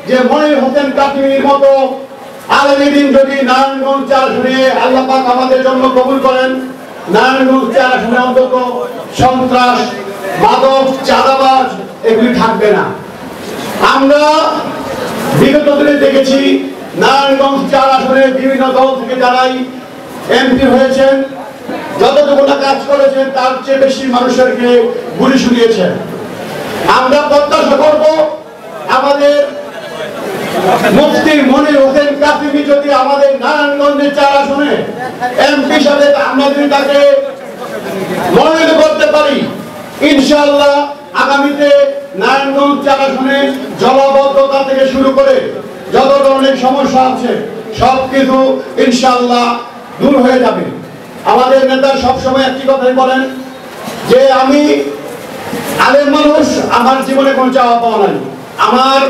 যে মনির হোসেন কাসিমের মতো আগামী দিন যদি নারায়ণগঞ্জ 4 আসনে আল্লাহ পাক আমাদের জন্য কবুল করেন, নারায়ণগঞ্জ 4 আসনে অন্তত সন্ত্রাস, মাদক, চাঁদাবাজ এগুলি থাকবে না। আমরা বিগত দিনে দেখেছি নারায়ণগঞ্জ 4 আসনে বিভিন্ন দল থেকে যারাই এমপি হয়েছেন, যতটুকু না কাজ করেছেন তার চেয়ে বেশি মানুষেরকে গুলি শুনিয়েছেন। আমরা প্রত্যাশা করব আমাদের মুফতি মনির হোসেন কাসিমি যদি আমাদের নারায়ণগঞ্জের 4 আসনে এমপি হিসাবে আমরা যদি তাকে মনোনীত করতে পারি, ইনশাআল্লাহ আগামীতে নারায়ণগঞ্জ 4 আসনে জলাবদ্ধতা থেকে শুরু করে যত ধরনের সমস্যা আছে সবকিছু ইনশাআল্লাহ দূর হয়ে যাবে। আমাদের নেতা সবসময় একটি কথাই বলেন যে আমি আলেম মানুষ, আমার জীবনে কোনো চাওয়া পাওয়া নাই, আমার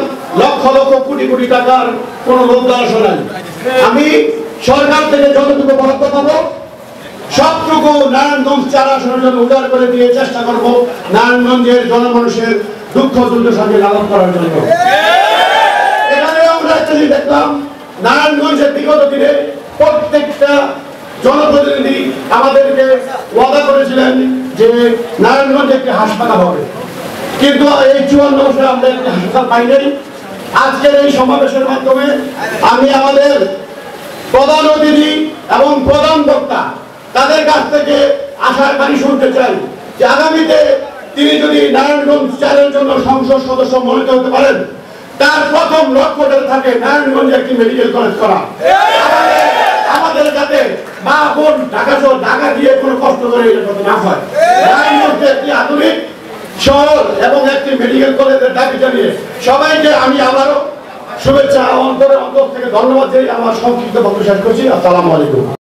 লক্ষ লক্ষ কোটি কোটি টাকার কোন লোভ লালসা নাই, আমি সরকার থেকে যতটুকু বরাদ্দ পাবো সবটুকু নারায়ণগঞ্জ 4 আসনের জন্য উদার করে দিয়ে চেষ্টা করবো নারায়ণগঞ্জের জনমানুষের দুঃখ দুর্দশাকে লাঘব করার জন্য। এখানে আমরা দেখলাম নারায়ণগঞ্জের বিগত দিনে প্রত্যেকটা জনপ্রতিনিধি আমাদেরকে ওয়াদা করেছিলেন যে নারায়ণগঞ্জে একটি হাসপাতাল হবে, কিন্তু এই 54 বছরে আমরা একটি হাসপাতাল পাই নাই। আজকের এই সমাবেশের মাধ্যমে আমি আমাদের প্রধান অতিথি এবং প্রধান বক্তা তাদের কাছ থেকে আশার বাণী শুনতে চাই যে আগামীতে তিনি যদি নারায়ণগঞ্জ 4-এর জন্য সংসদ সদস্য মনোনীত হতে পারেন, তার প্রথম লক্ষ্যটা থাকে নারায়ণগঞ্জে একটি মেডিকেল কলেজ করা। আমাদের যাতে মা বোন ঢাকা দিয়ে কোনো কষ্ট করে না হয়, নারায়ণগঞ্জে একটি আধুনিক শহর এবং একটি মেডিকেল কলেজের দাবি জানিয়ে সবাইকে আমি আবারও শুভেচ্ছা অন্তর থেকে ধন্যবাদ জানিয়ে আমার সংক্ষিপ্ত বক্তব্য শেষ করছি। আসসালামু আলাইকুম।